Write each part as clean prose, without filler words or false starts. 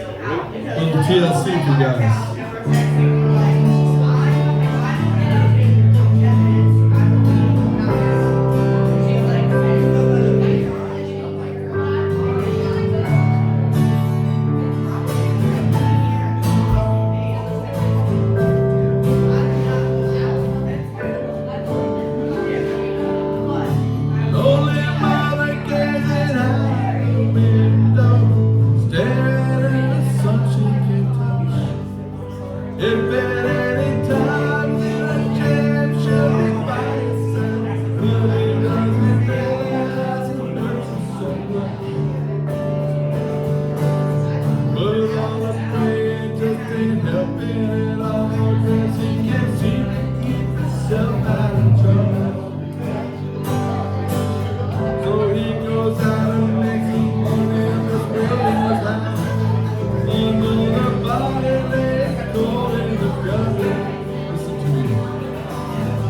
On the TLC for you guys.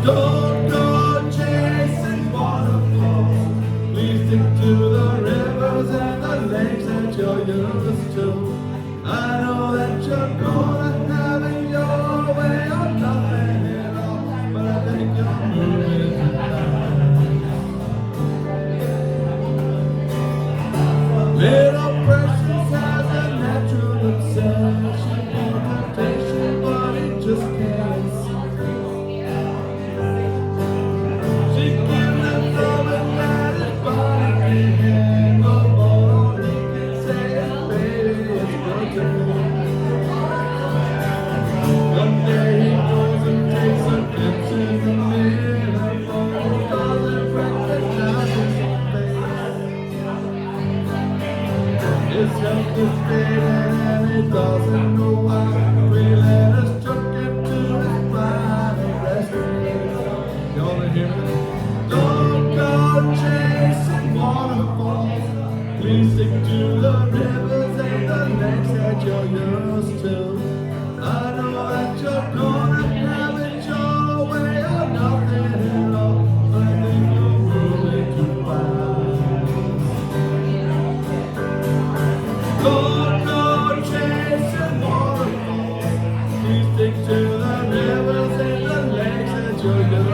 Don't go chasing waterfalls. Please stick to the rivers and the lakes that you're used to. I know that you're gonna have it your way or nothing at all, but I think you're moving fast. Little precious has a natural obsession for temptation, but it just can't see. It's just a fading and he doesn't know why. We let us took him to his final resting. Y'all hear me? Don't go chasing waterfalls. Please stick to the rivers and the lakes that you're used to. I know that you're gonna have it your way or nothing at all, but I think you're moving too fast. Don't go chasing waterfalls. Please stick to the rivers and the lakes that you're used to.